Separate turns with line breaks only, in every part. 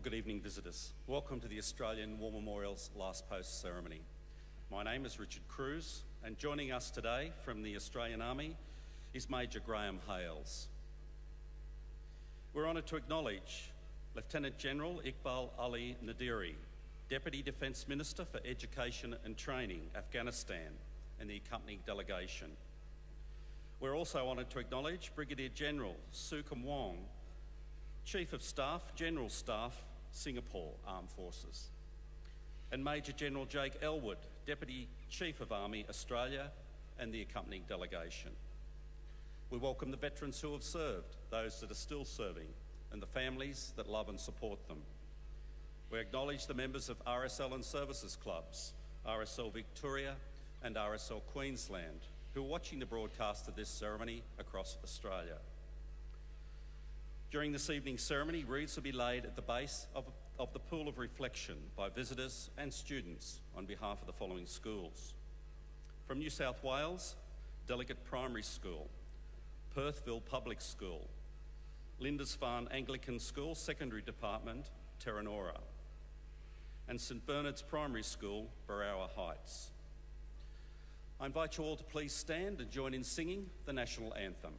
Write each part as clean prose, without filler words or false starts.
good evening, visitors. Welcome to the Australian War Memorial's Last Post ceremony. My name is Richard Cruz, and joining us today from the Australian Army is Major Graham Hales. We're honoured to acknowledge Lieutenant General Iqbal Ali Nadiri, Deputy Defence Minister for Education and Training, Afghanistan, and the accompanying delegation. We're also honoured to acknowledge Brigadier General Su Kum Wong, Chief of Staff, General Staff, Singapore Armed Forces, and Major General Jake Elwood, Deputy Chief of Army Australia, and the accompanying delegation. We welcome the veterans who have served, those that are still serving, and the families that love and support them. We acknowledge the members of RSL and Services Clubs, RSL Victoria and RSL Queensland, who are watching the broadcast of this ceremony across Australia. During this evening's ceremony, wreaths will be laid at the base of the pool of reflection by visitors and students on behalf of the following schools. From New South Wales, Delegate Primary School, Perthville Public School, Lindisfarne Anglican School Secondary Department, Terranora, and St Bernard's Primary School, Barrowa Heights. I invite you all to please stand and join in singing the National Anthem.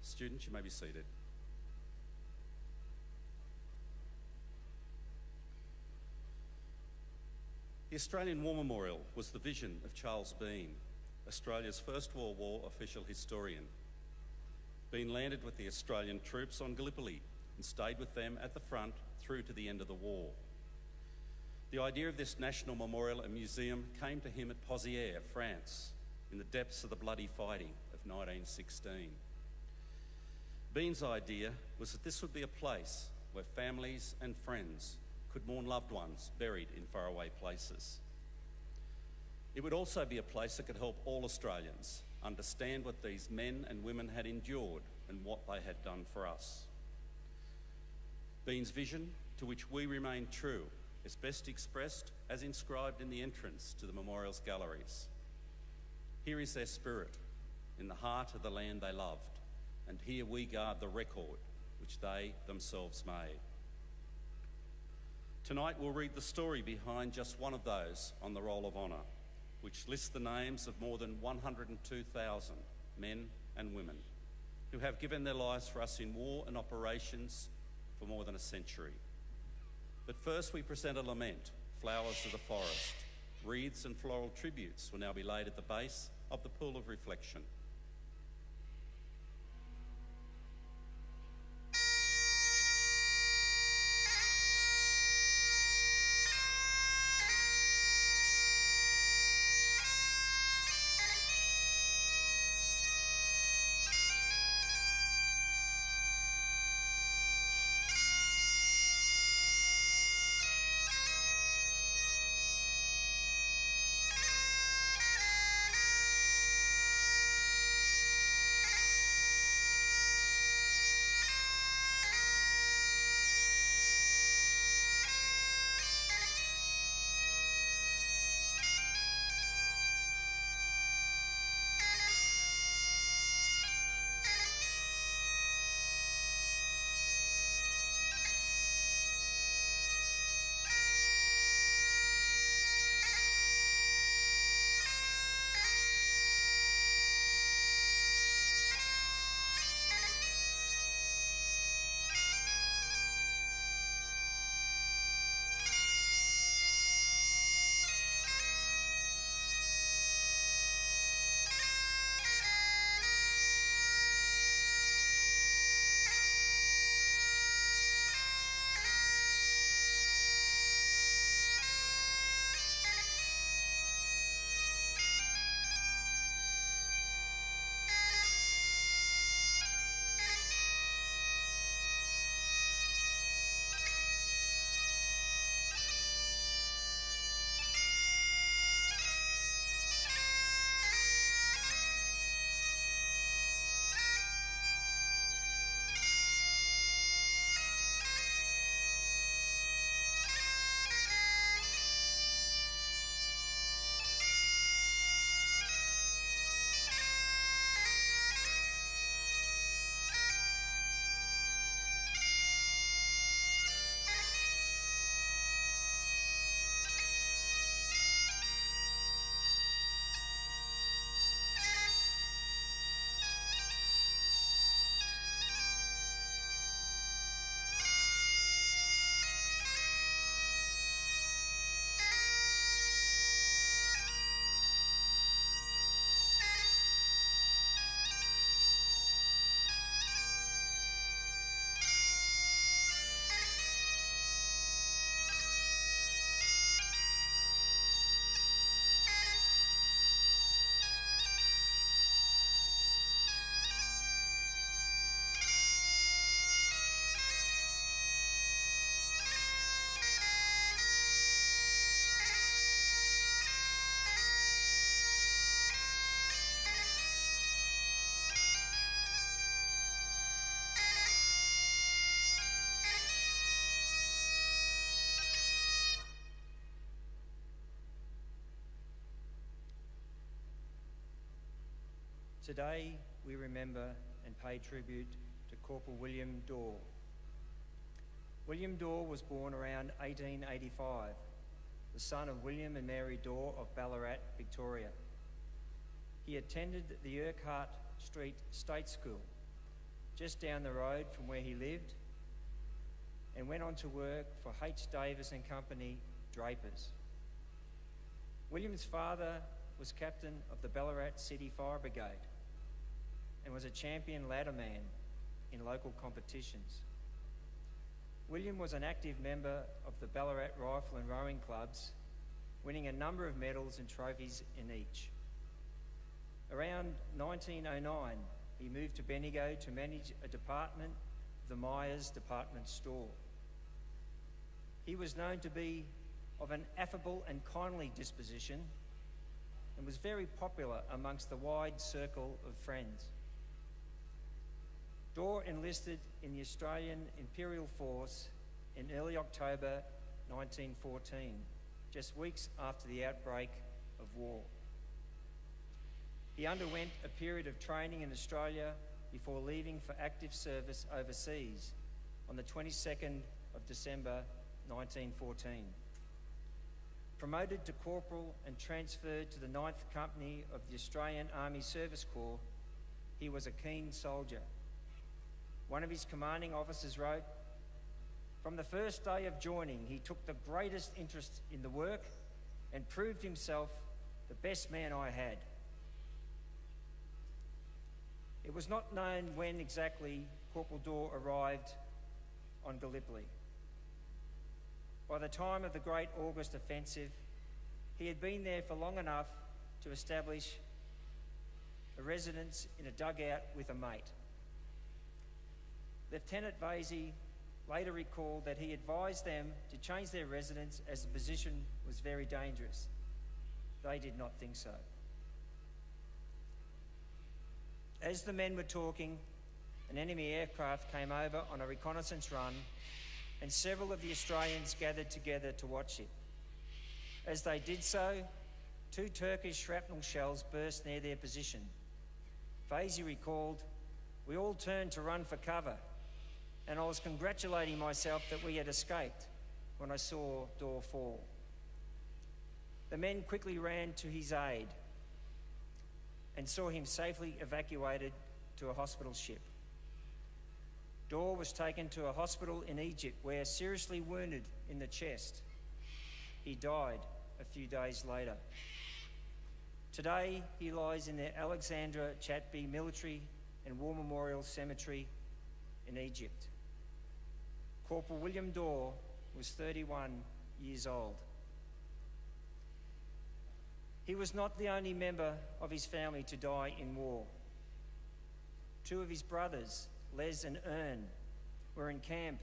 Students, you may be seated. The Australian War Memorial was the vision of Charles Bean, Australia's first World War official historian. Bean landed with the Australian troops on Gallipoli and stayed with them at the front through to the end of the war. The idea of this national memorial and museum came to him at Pozières, France, in the depths of the bloody fighting of 1916. Bean's idea was that this would be a place where families and friends could mourn loved ones buried in faraway places. It would also be a place that could help all Australians understand what these men and women had endured and what they had done for us. Bean's vision, to which we remain true, is best expressed as inscribed in the entrance to the memorial's galleries. Here is their spirit, in the heart of the land they loved, and here we guard the record which they themselves made. Tonight we'll read the story behind just one of those on the Roll of Honour, which lists the names of more than 102,000 men and women who have given their lives for us in war and operations for more than a century. But first we present a lament, Flowers of the Forest. Wreaths and floral tributes will now be laid at the base of the pool of reflection.
Today we remember and pay tribute to Corporal William Daw. William Daw was born around 1885, the son of William and Mary Daw of Ballarat, Victoria. He attended the Urquhart Street State School, just down the road from where he lived, and went on to work for H. Davis and Company, Drapers. William's father was captain of the Ballarat City Fire Brigade and was a champion ladderman in local competitions. William was an active member of the Ballarat Rifle and Rowing Clubs, winning a number of medals and trophies in each. Around 1909, he moved to Bendigo to manage a department of the Myers department store. He was known to be of an affable and kindly disposition and was very popular amongst the wide circle of friends. Daw enlisted in the Australian Imperial Force in early October 1914, just weeks after the outbreak of war. He underwent a period of training in Australia before leaving for active service overseas on the 22nd of December 1914. Promoted to corporal and transferred to the 9th Company of the Australian Army Service Corps, he was a keen soldier. One of his commanding officers wrote, "From the first day of joining, he took the greatest interest in the work and proved himself the best man I had." It was not known when exactly Corporal Daw arrived on Gallipoli. By the time of the Great August Offensive, he had been there for long enough to establish a residence in a dugout with a mate. Lieutenant Vasey later recalled that he advised them to change their residence as the position was very dangerous. They did not think so. As the men were talking, an enemy aircraft came over on a reconnaissance run, and several of the Australians gathered together to watch it. As they did so, 2 Turkish shrapnel shells burst near their position. Vasey recalled, "We all turned to run for cover, and I was congratulating myself that we had escaped when I saw Daw fall. The men quickly ran to his aid and saw him safely evacuated to a hospital ship. Daw was taken to a hospital in Egypt where, seriously wounded in the chest, he died a few days later. Today, he lies in the Alexandra Chatby Military and War Memorial Cemetery in Egypt. Corporal William Daw was 31 years old. He was not the only member of his family to die in war. 2 of his brothers, Les and Ern, were in camp,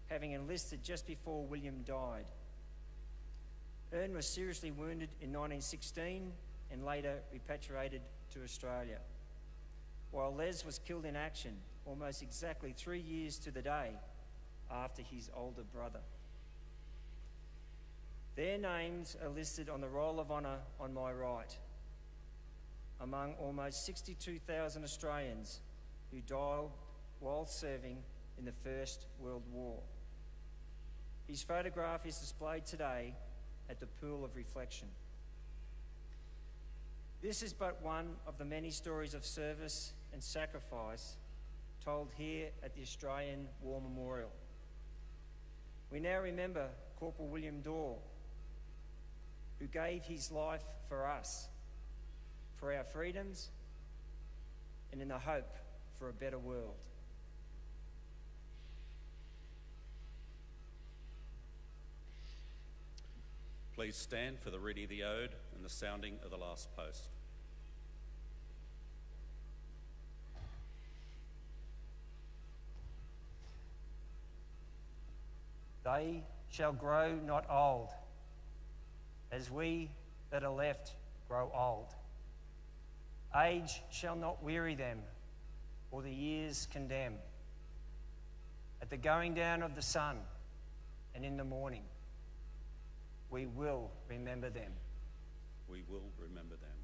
having enlisted just before William died. Ern was seriously wounded in 1916 and later repatriated to Australia, while Les was killed in action almost exactly 3 years to the day after his older brother. Their names are listed on the Roll of Honour on my right, among almost 62,000 Australians who died while serving in the First World War. His photograph is displayed today at the Pool of Reflection. This is but one of the many stories of service and sacrifice told here at the Australian War Memorial. We now remember Corporal William Daw, who gave his life for us, for our freedoms, and in the hope for a better world.
Please stand for the reading of the ode and the sounding of the last post.
They shall grow not old, as we that are left grow old. Age shall not weary them, or the years condemn. At the going down of the sun and in the morning, we will remember them.
We will remember them.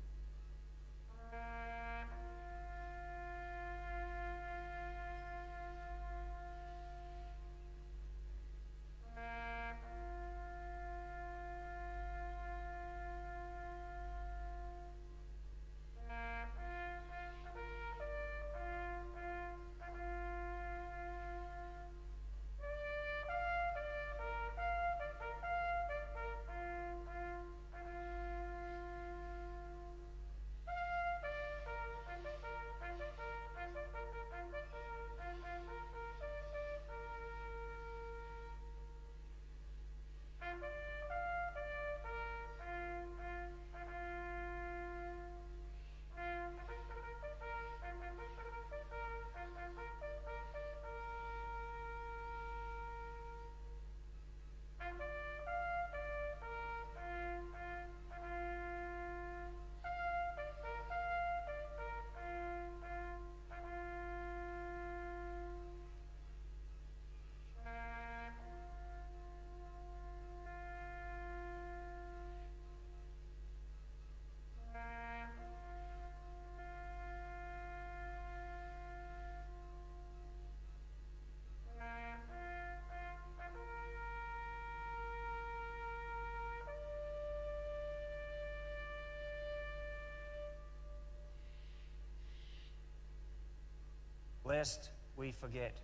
lest we forget.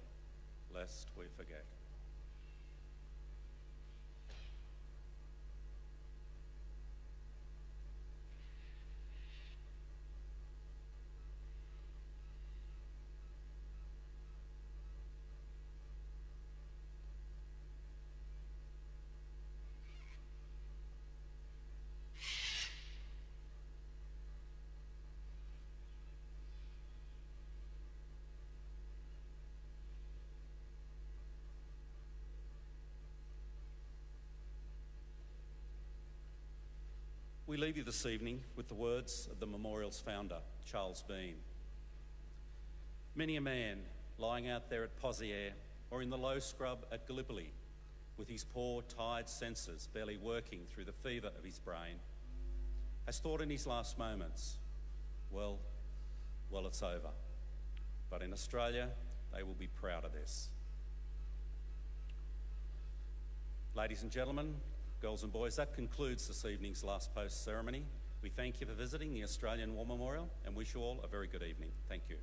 Lest we forget. We leave you this evening with the words of the memorial's founder, Charles Bean. Many a man lying out there at Pozières or in the low scrub at Gallipoli, with his poor, tired senses barely working through the fever of his brain, has thought in his last moments, well, it's over. But in Australia, they will be proud of this. Ladies and gentlemen, girls and boys, that concludes this evening's last post ceremony. We thank you for visiting the Australian War Memorial and wish you all a very good evening. Thank you.